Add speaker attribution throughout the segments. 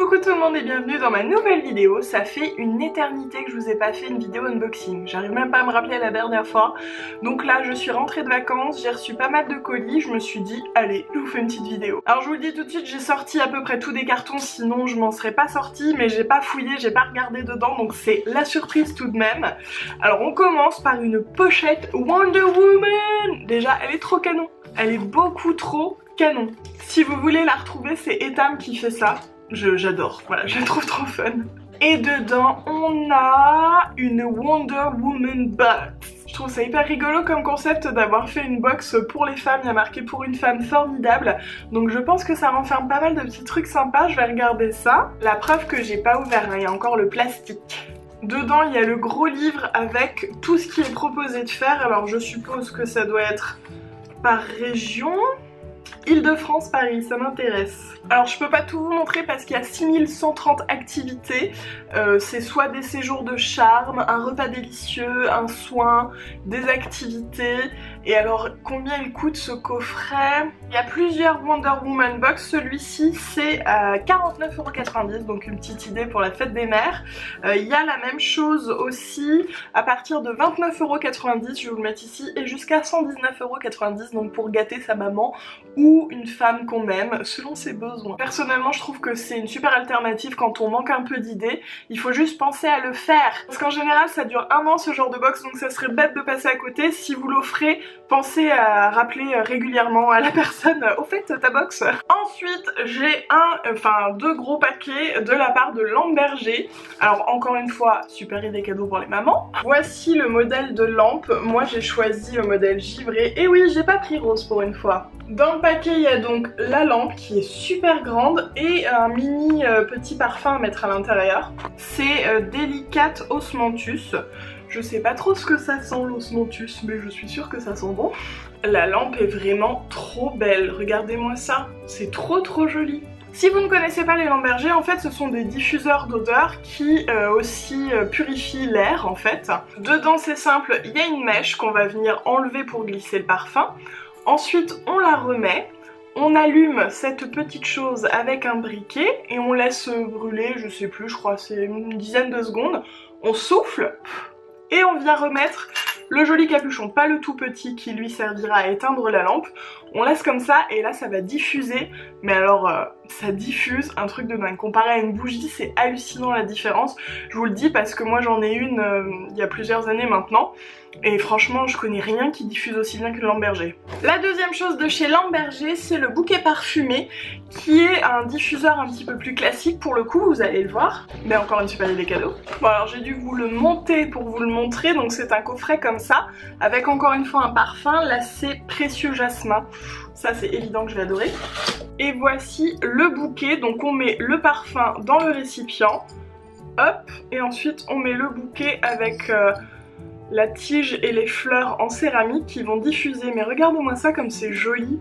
Speaker 1: Coucou tout le monde et bienvenue dans ma nouvelle vidéo. Ça fait une éternité que je vous ai pas fait une vidéo unboxing. J'arrive même pas à me rappeler la dernière fois. Donc là je suis rentrée de vacances, j'ai reçu pas mal de colis. Je me suis dit allez je vous fais une petite vidéo. Alors je vous le dis tout de suite, j'ai sorti à peu près tous des cartons, sinon je m'en serais pas sortie. Mais j'ai pas fouillé, j'ai pas regardé dedans, donc c'est la surprise tout de même. Alors on commence par une pochette Wonder Woman. Déjà elle est trop canon, elle est beaucoup trop canon. Si vous voulez la retrouver, c'est Etam qui fait ça. J'adore, voilà, je la trouve trop fun. Et dedans, on a une Wonder Woman box. Je trouve ça hyper rigolo comme concept d'avoir fait une box pour les femmes. Il y a marqué pour une femme formidable. Donc je pense que ça renferme pas mal de petits trucs sympas. Je vais regarder ça. La preuve que j'ai pas ouvert, il y a encore le plastique. Dedans, il y a le gros livre avec tout ce qui est proposé de faire. Alors je suppose que ça doit être par région. Île-de-France, Paris, ça m'intéresse. Alors je peux pas tout vous montrer parce qu'il y a 6130 activités. C'est soit des séjours de charme, un repas délicieux, un soin, des activités. Et alors combien il coûte ce coffret? Il y a plusieurs Wonder Woman box. Celui-ci c'est à 49,90 €, donc une petite idée pour la fête des mères. Il y a la même chose aussi à partir de 29,90 €, je vais vous le mettre ici, et jusqu'à 119,90 €, donc pour gâter sa maman ou une femme qu'on aime selon ses besoins. Personnellement je trouve que c'est une super alternative quand on manque un peu d'idées. Il faut juste penser à le faire parce qu'en général ça dure un an ce genre de box, donc ça serait bête de passer à côté. Si vous l'offrez, pensez à rappeler régulièrement à la personne au fait ta box. Ensuite j'ai deux gros paquets de la part de Lamberger. Alors encore une fois super idée cadeau pour les mamans. Voici le modèle de lampe. Moi j'ai choisi le modèle givré et oui j'ai pas pris rose pour une fois. Dans le paquet il y a donc la lampe qui est super grande et un mini petit parfum à mettre à l'intérieur. C'est Delicate Osmanthus. Je sais pas trop ce que ça sent l'osmanthus, mais je suis sûre que ça sent bon. La lampe est vraiment trop belle, regardez-moi ça, c'est trop joli. Si vous ne connaissez pas les Lamberger, en fait ce sont des diffuseurs d'odeur qui aussi purifient l'air en fait. Dedans c'est simple, il y a une mèche qu'on va venir enlever pour glisser le parfum. Ensuite on la remet. On allume cette petite chose avec un briquet et on laisse brûler, je sais plus, je crois c'est une dizaine de secondes. On souffle et on vient remettre le joli capuchon, pas le tout petit qui lui servira à éteindre la lampe. On laisse comme ça et là ça va diffuser, mais alors ça diffuse un truc de dingue. Comparé à une bougie, c'est hallucinant la différence. Je vous le dis parce que moi j'en ai une il y a plusieurs années maintenant. Et franchement je connais rien qui diffuse aussi bien que Lamberger. La deuxième chose de chez Lamberger c'est le bouquet parfumé qui est un diffuseur un petit peu plus classique pour le coup, vous allez le voir. Mais encore une super idée cadeau. Bon alors j'ai dû vous le monter pour vous le montrer, donc c'est un coffret comme ça avec encore une fois un parfum, là c'est Précieux Jasmin. Ça c'est évident que je vais adorer. Et voici le bouquet, donc on met le parfum dans le récipient, hop, et ensuite on met le bouquet avec la tige et les fleurs en céramique qui vont diffuser. Mais regardez-moi ça comme c'est joli.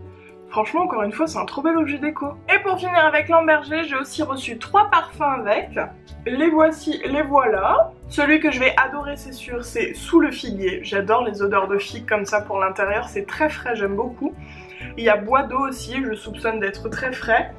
Speaker 1: Franchement encore une fois c'est un trop bel objet déco. Et pour finir avec Lamberger, j'ai aussi reçu 3 parfums avec. Les voici, les voilà. Celui que je vais adorer c'est sûr c'est Sous le figuier. J'adore les odeurs de figue comme ça pour l'intérieur, c'est très frais, j'aime beaucoup. Il y a bois d'eau aussi, je soupçonne d'être très frais.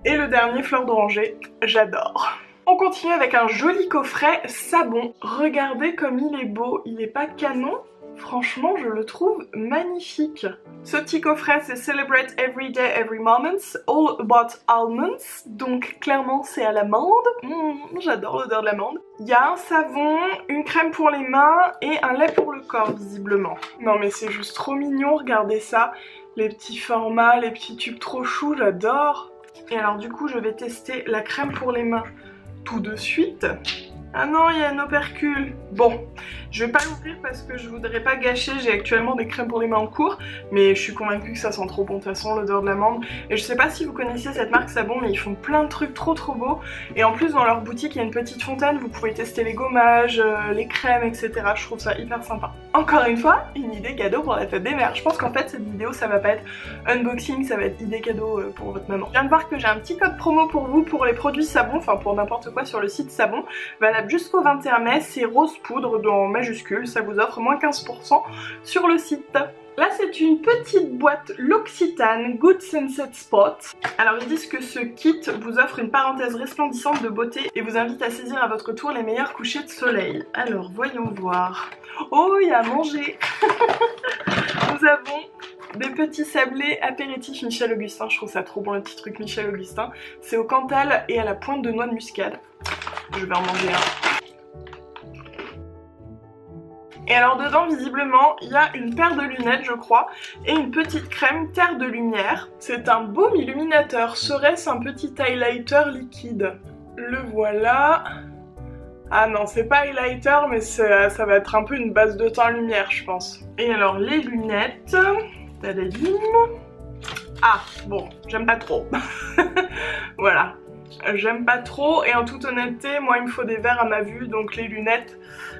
Speaker 1: Et le dernier fleur d'oranger, j'adore. On continue avec un joli coffret savon. Regardez comme il est beau, il est pas canon. Franchement, je le trouve magnifique. Ce petit coffret, c'est Celebrate Every Day, Every Moment, All About Almonds. Donc clairement, c'est à l'amande. J'adore l'odeur de l'amande. Il y a un savon, une crème pour les mains et un lait pour le corps, visiblement. Non mais c'est juste trop mignon, regardez ça. Les petits formats, les petits tubes trop choux, j'adore. Et alors du coup, je vais tester la crème pour les mains tout de suite. Ah non, il y a un opercule. Bon, je vais pas l'ouvrir parce que je voudrais pas gâcher. J'ai actuellement des crèmes pour les mains en cours, mais je suis convaincue que ça sent trop bon. De toute façon, l'odeur de l'amande. Et je sais pas si vous connaissiez cette marque Savon, mais ils font plein de trucs trop beaux. Et en plus, dans leur boutique, il y a une petite fontaine. Vous pouvez tester les gommages, les crèmes, etc. Je trouve ça hyper sympa. Encore une fois, une idée cadeau pour la fête des mères. Je pense qu'en fait, cette vidéo, ça va pas être unboxing, ça va être idée cadeau pour votre maman. Je viens de voir que j'ai un petit code promo pour vous pour les produits Savon, enfin pour n'importe quoi sur le site Savon. Valable jusqu'au 21 mai, c'est rose poudre dans majuscule, ça vous offre moins 15% sur le site. Là c'est une petite boîte L'Occitane Good Sunset Spot. Alors ils disent que ce kit vous offre une parenthèse resplendissante de beauté et vous invite à saisir à votre tour les meilleurs couchers de soleil. Alors voyons voir. Oh, il y a à manger. Nous avons des petits sablés apéritifs Michel Augustin. Je trouve ça trop bon le petit truc Michel Augustin. C'est au Cantal et à la pointe de noix de muscade. Je vais en manger un. Et alors dedans visiblement il y a une paire de lunettes je crois et une petite crème terre de lumière. C'est un baume illuminateur. Serait-ce un petit highlighter liquide? Le voilà. Ah non c'est pas highlighter mais ça va être un peu une base de teint lumière je pense. Et alors les lunettes, tadadim. Ah bon j'aime pas trop. Voilà. J'aime pas trop et en toute honnêteté moi il me faut des verres à ma vue donc les lunettes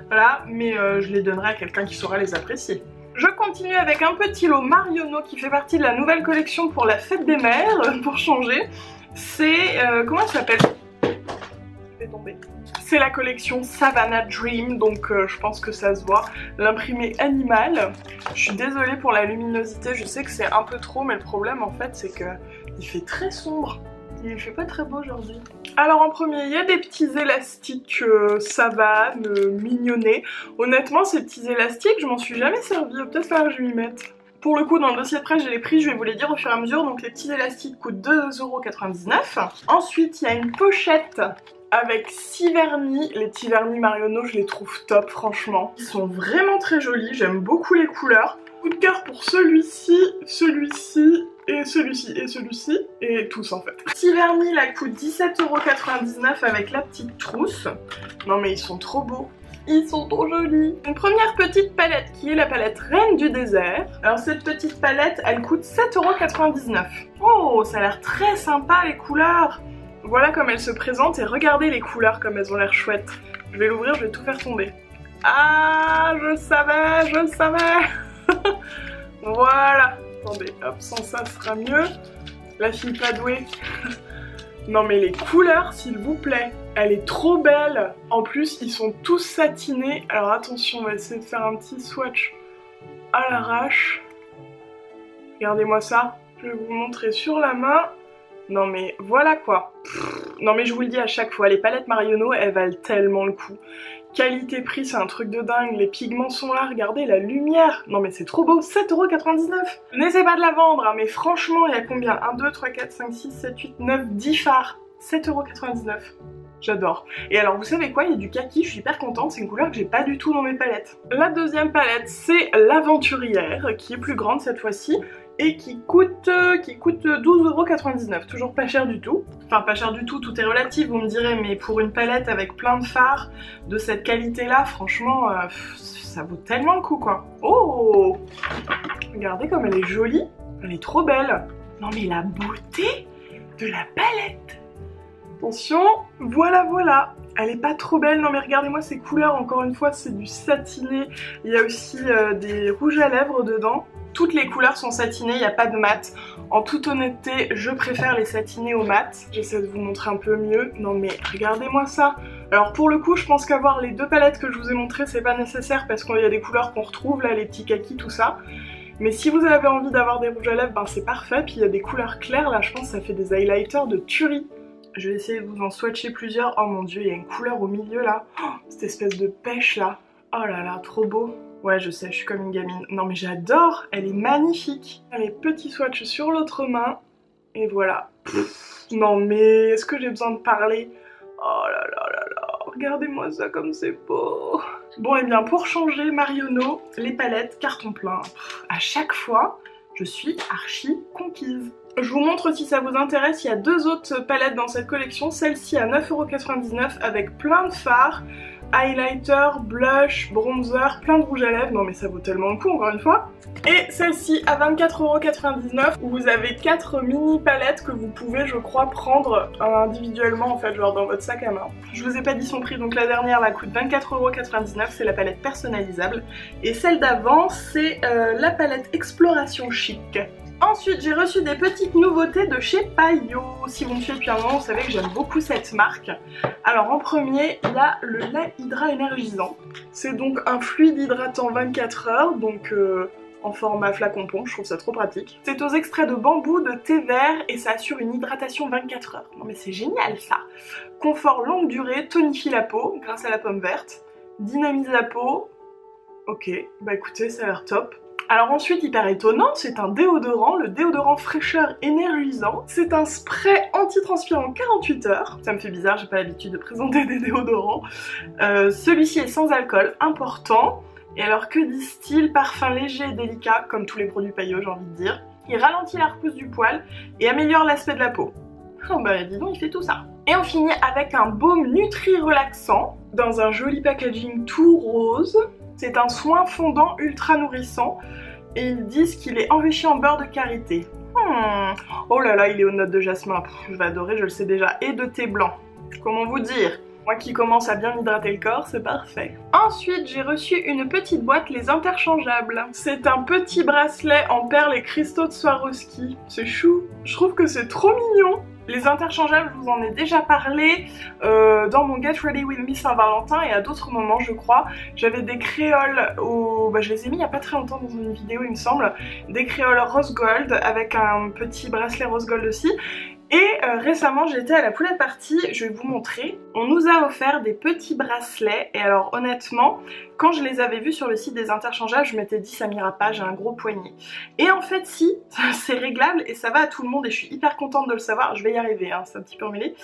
Speaker 1: voilà mais je les donnerai à quelqu'un qui saura les apprécier. Je continue avec un petit lot Marionneau qui fait partie de la nouvelle collection pour la fête des mères pour changer. C'est comment ça s'appelle? C'est la collection Savannah Dream donc je pense que ça se voit. L'imprimé animal. Je suis désolée pour la luminosité, je sais que c'est un peu trop mais le problème en fait c'est que il fait très sombre. Il fait pas très beau aujourd'hui. Alors en premier, il y a des petits élastiques Savane, mignonnés. Honnêtement, ces petits élastiques, je m'en suis jamais servi. Peut-être falloir que je m'y mette. Pour le coup, dans le dossier de presse, j'ai les prix, je vais vous les dire au fur et à mesure. Donc les petits élastiques coûtent 2,99 €. Ensuite, il y a une pochette avec 6 vernis. Les petits vernis Marionneau, je les trouve top, franchement. Ils sont vraiment très jolis, j'aime beaucoup les couleurs. Coup de cœur pour celui-ci, celui-ci, et celui-ci, et celui-ci, et tous en fait. Petit vernis là coûte 17,99 € avec la petite trousse. Non mais ils sont trop beaux. Ils sont trop jolis. Une première petite palette qui est la palette Reine du désert. Alors cette petite palette, elle coûte 7,99 €. Oh, ça a l'air très sympa les couleurs. Voilà comme elle se présente et regardez les couleurs comme elles ont l'air chouettes. Je vais l'ouvrir, je vais tout faire tomber. Ah, je savais, je savais. Voilà. Attendez, hop, sans ça sera mieux. La fille pas douée. Non mais les couleurs, s'il vous plaît. Elle est trop belle. En plus, ils sont tous satinés. Alors attention, on va essayer de faire un petit swatch à l'arrache. Regardez-moi ça. Je vais vous montrer sur la main. Non mais voilà quoi. Non mais je vous le dis à chaque fois, les palettes Marionneau, elles valent tellement le coup. Qualité-prix, c'est un truc de dingue. Les pigments sont là, regardez la lumière. Non mais c'est trop beau, 7,99 €. Je n'essaie pas de la vendre, hein, mais franchement, il y a combien? 1, 2, 3, 4, 5, 6, 7, 8, 9, 10 fards. 7,99 €. J'adore. Et alors vous savez quoi, il y a du kaki, je suis hyper contente, c'est une couleur que j'ai pas du tout dans mes palettes. La deuxième palette, c'est l'Aventurière, qui est plus grande cette fois-ci. Et qui coûte 12,99 €, toujours pas cher du tout. Enfin pas cher du tout, tout est relatif vous me direz, mais pour une palette avec plein de fards de cette qualité là, franchement ça vaut tellement le coup quoi. Oh, regardez comme elle est jolie, elle est trop belle. Non mais la beauté de la palette. Attention, voilà voilà. Elle est pas trop belle, non mais regardez-moi ces couleurs, encore une fois c'est du satiné. Il y a aussi des rouges à lèvres dedans. Toutes les couleurs sont satinées, il n'y a pas de mat. En toute honnêteté, je préfère les satinés au mat. J'essaie de vous montrer un peu mieux. Non mais regardez-moi ça. Alors pour le coup, je pense qu'avoir les deux palettes que je vous ai montrées, c'est pas nécessaire parce qu'il y a des couleurs qu'on retrouve là, les petits kakis, tout ça. Mais si vous avez envie d'avoir des rouges à lèvres, ben c'est parfait. Puis il y a des couleurs claires là, je pense que ça fait des highlighters de tuerie. Je vais essayer de vous en swatcher plusieurs. Oh mon dieu, il y a une couleur au milieu là. Oh, cette espèce de pêche là. Oh là là, trop beau. Ouais, je sais, je suis comme une gamine. Non mais j'adore, elle est magnifique. Allez, petit swatch sur l'autre main. Et voilà. Non mais, est-ce que j'ai besoin de parler? Oh là là là là, regardez-moi ça comme c'est beau. Bon et bien, pour changer Marionneau, les palettes carton plein. À chaque fois, je suis archi conquise. Je vous montre si ça vous intéresse, il y a deux autres palettes dans cette collection. Celle-ci à 9,99 € avec plein de fards. Highlighter, blush, bronzer, plein de rouge à lèvres, non mais ça vaut tellement le coup encore une fois. Et celle-ci à 24,99 € où vous avez 4 mini palettes que vous pouvez je crois prendre individuellement en fait, genre dans votre sac à main. Je vous ai pas dit son prix, donc la dernière là coûte 24,99 €, c'est la palette personnalisable. Et celle d'avant c'est la palette Exploration Chic. Ensuite, j'ai reçu des petites nouveautés de chez Paillot. Si vous me suivez depuis un moment, vous savez que j'aime beaucoup cette marque. Alors en premier, il y a le lait Hydra énergisant. C'est donc un fluide hydratant 24 heures, donc en format flacon pompe, je trouve ça trop pratique. C'est aux extraits de bambou, de thé vert et ça assure une hydratation 24 heures. Non mais c'est génial ça. Confort longue durée, tonifie la peau grâce à la pomme verte, dynamise la peau. Ok, bah écoutez, ça a l'air top. Alors ensuite, hyper étonnant, c'est un déodorant, le déodorant fraîcheur énergisant. C'est un spray anti-transpirant 48 heures. Ça me fait bizarre, j'ai pas l'habitude de présenter des déodorants. Celui-ci est sans alcool, important. Et alors que disent-ils? Parfum léger et délicat, comme tous les produits Paillot, j'ai envie de dire. Il ralentit la repousse du poil et améliore l'aspect de la peau. Oh bah dis donc, il fait tout ça. Et on finit avec un baume Nutri relaxant, dans un joli packaging tout rose. C'est un soin fondant ultra nourrissant et ils disent qu'il est enrichi en beurre de karité. Oh là là, il est aux notes de jasmin, je vais adorer, je le sais déjà, et de thé blanc. Comment vous dire? Moi qui commence à bien hydrater le corps, c'est parfait. Ensuite, j'ai reçu une petite boîte, les interchangeables. C'est un petit bracelet en perles et cristaux de Swarovski. C'est chou. Je trouve que c'est trop mignon. Les interchangeables, je vous en ai déjà parlé dans mon Get Ready With Me Saint-Valentin et à d'autres moments je crois. J'avais des créoles, je les ai mis il n'y a pas très longtemps dans une vidéo il me semble. Des créoles rose gold avec un petit bracelet rose gold aussi. Et récemment j'étais à la Poulette Party, je vais vous montrer. On nous a offert des petits bracelets et alors honnêtement, quand je les avais vus sur le site des interchangeables, je m'étais dit ça m'ira pas, j'ai un gros poignet. Et en fait si, c'est réglable et ça va à tout le monde et je suis hyper contente de le savoir. Je vais y arriver, hein, c'est un petit peu emmêlé.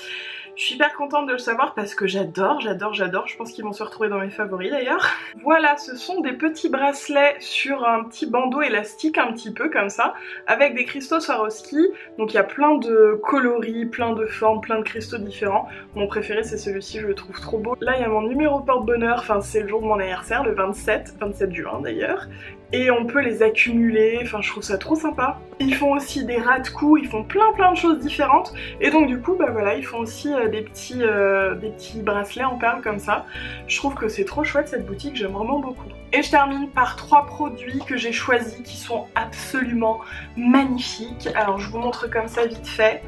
Speaker 1: Je suis hyper contente de le savoir parce que j'adore, je pense qu'ils vont se retrouver dans mes favoris d'ailleurs. Voilà, ce sont des petits bracelets sur un petit bandeau élastique un petit peu comme ça, avec des cristaux Swarovski. Donc il y a plein de coloris, plein de formes, plein de cristaux différents. Mon préféré c'est celui-ci, je le trouve trop beau. Là il y a mon numéro porte-bonheur, enfin c'est le jour de mon anniversaire, le 27 juin d'ailleurs. Et on peut les accumuler, enfin je trouve ça trop sympa. Ils font aussi des ras de cou, ils font plein de choses différentes. Et donc du coup bah voilà, ils font aussi des petits bracelets en perles comme ça. Je trouve que c'est trop chouette cette boutique, j'aime vraiment beaucoup. Et je termine par 3 produits que j'ai choisis qui sont absolument magnifiques. Alors je vous montre comme ça vite fait.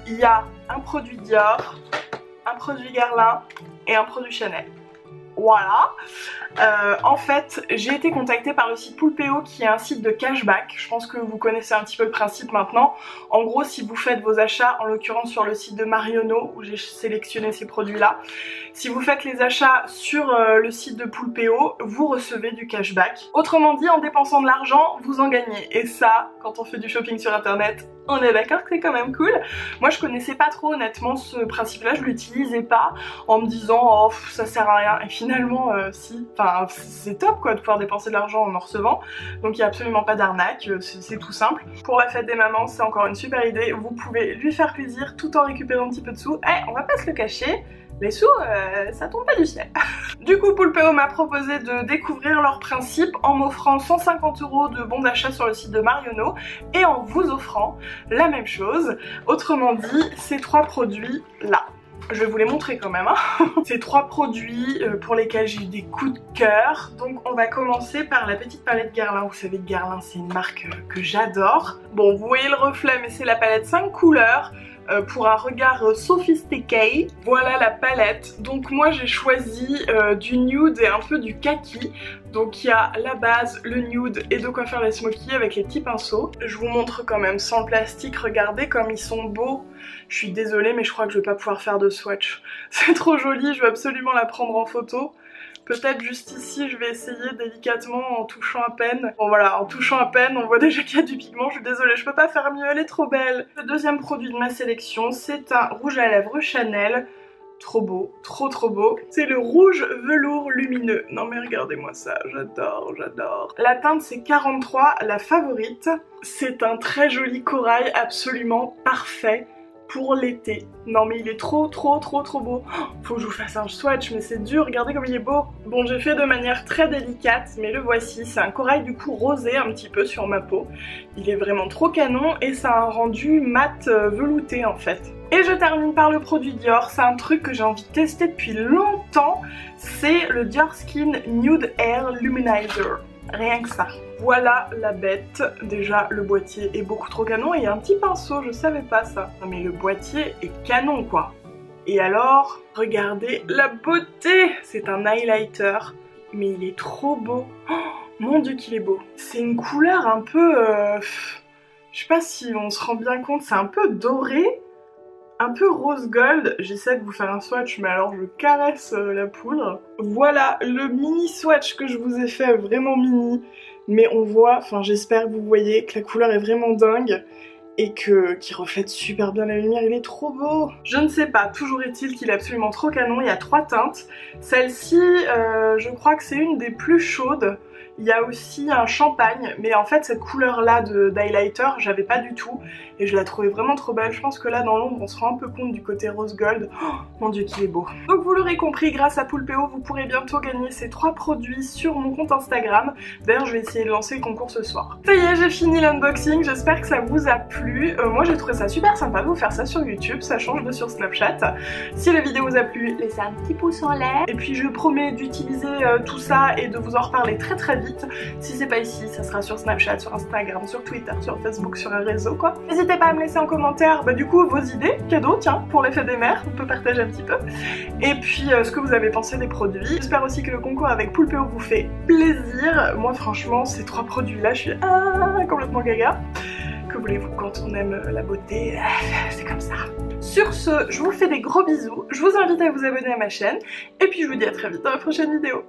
Speaker 1: Il y a un produit Dior, un produit Guerlain et un produit Chanel. Voilà. En fait, j'ai été contactée par le site Poulpeo qui est un site de cashback. Je pense que vous connaissez un petit peu le principe maintenant. En gros, si vous faites vos achats, en l'occurrence sur le site de Marionneau où j'ai sélectionné ces produits-là, si vous faites les achats sur le site de Poulpeo, vous recevez du cashback. Autrement dit, en dépensant de l'argent, vous en gagnez. Et ça, quand on fait du shopping sur internet, on est d'accord que c'est quand même cool. Moi je connaissais pas trop honnêtement ce principe là, je l'utilisais pas en me disant oh ça sert à rien et finalement si, enfin c'est top quoi de pouvoir dépenser de l'argent en recevant. Donc il n'y a absolument pas d'arnaque, c'est tout simple. Pour la fête des mamans c'est encore une super idée, vous pouvez lui faire plaisir tout en récupérant un petit peu de sous. On va pas se le cacher, les sous, ça tombe pas du ciel. Du coup, Poulpeo m'a proposé de découvrir leurs principes en m'offrant 150 € de bons d'achat sur le site de Marionneau et en vous offrant la même chose. Autrement dit, ces 3 produits là. Je vais vous les montrer quand même. Hein. Ces 3 produits pour lesquels j'ai eu des coups de cœur. Donc on va commencer par la petite palette Guerlain. Vous savez que Guerlain c'est une marque que j'adore. Bon, vous voyez le reflet, mais c'est la palette 5 couleurs. Pour un regard sophistiqué. Voilà la palette. Donc moi j'ai choisi du nude et un peu du kaki. Donc il y a la base, le nude et de quoi faire les smokies avec les petits pinceaux. Je vous montre quand même sans le plastique, regardez comme ils sont beaux. Je suis désolée mais je crois que je vais pas pouvoir faire de swatch. C'est trop joli, je veux absolument la prendre en photo. Peut-être juste ici, je vais essayer délicatement en touchant à peine. Bon voilà, en touchant à peine, on voit déjà qu'il y a du pigment. Je suis désolée, je peux pas faire mieux, elle est trop belle. Le deuxième produit de ma sélection, c'est un rouge à lèvres Chanel. Trop beau, trop beau. C'est le rouge velours lumineux. Non mais regardez-moi ça, j'adore. La teinte c'est 43, la favorite. C'est un très joli corail, absolument parfait pour l'été. Non mais il est trop beau. Faut que je vous fasse un swatch mais c'est dur, regardez comme il est beau. Bon j'ai fait de manière très délicate mais le voici, c'est un corail du coup rosé un petit peu sur ma peau. Il est vraiment trop canon et ça a un rendu mat velouté en fait. Et je termine par le produit Dior, c'est un truc que j'ai envie de tester depuis longtemps. C'est le Dior Skin Nude Air Luminizer. Rien que ça. Voilà la bête. Déjà le boîtier est beaucoup trop canon et il y a un petit pinceau, je savais pas ça. Non mais le boîtier est canon quoi. Et alors, regardez la beauté. C'est un highlighter, mais il est trop beau. Oh, Mon dieu qu'il est beau. C'est une couleur un peu... je sais pas si on se rend bien compte, c'est un peu doré, un peu rose gold. J'essaie de vous faire un swatch, mais alors je caresse la poudre. Voilà le mini swatch que je vous ai fait, vraiment mini. Mais on voit, enfin j'espère que vous voyez que la couleur est vraiment dingue. Et qu'il reflète super bien la lumière, il est trop beau. Je ne sais pas, toujours est-il qu'il est absolument trop canon. Il y a 3 teintes. Celle-ci, je crois que c'est une des plus chaudes. Il y a aussi un champagne, mais en fait cette couleur là d'highlighter j'avais pas du tout et je la trouvais vraiment trop belle. Je pense que là dans l'ombre on se rend un peu compte du côté rose gold. Oh mon dieu qu'il est beau. Donc vous l'aurez compris, grâce à Poulpeo vous pourrez bientôt gagner ces 3 produits sur mon compte Instagram. D'ailleurs je vais essayer de lancer le concours ce soir. Ça y est, j'ai fini l'unboxing, j'espère que ça vous a plu. Moi j'ai trouvé ça super sympa de vous faire ça sur YouTube, ça change de sur Snapchat. Si la vidéo vous a plu, laissez un petit pouce en l'air. Et puis je promets d'utiliser tout ça et de vous en reparler très très vite. Si c'est pas ici, ça sera sur Snapchat, sur Instagram, sur Twitter, sur Facebook, sur un réseau quoi. N'hésitez pas à me laisser en commentaire du coup vos idées, cadeaux, tiens, pour les fêtes des mères, on peut partager un petit peu. Et puis ce que vous avez pensé des produits. J'espère aussi que le concours avec Poulpeo vous fait plaisir. Moi franchement, ces 3 produits là, je suis complètement gaga. Que voulez-vous quand on aime la beauté, c'est comme ça. Sur ce, je vous fais des gros bisous, je vous invite à vous abonner à ma chaîne, et puis je vous dis à très vite dans la prochaine vidéo.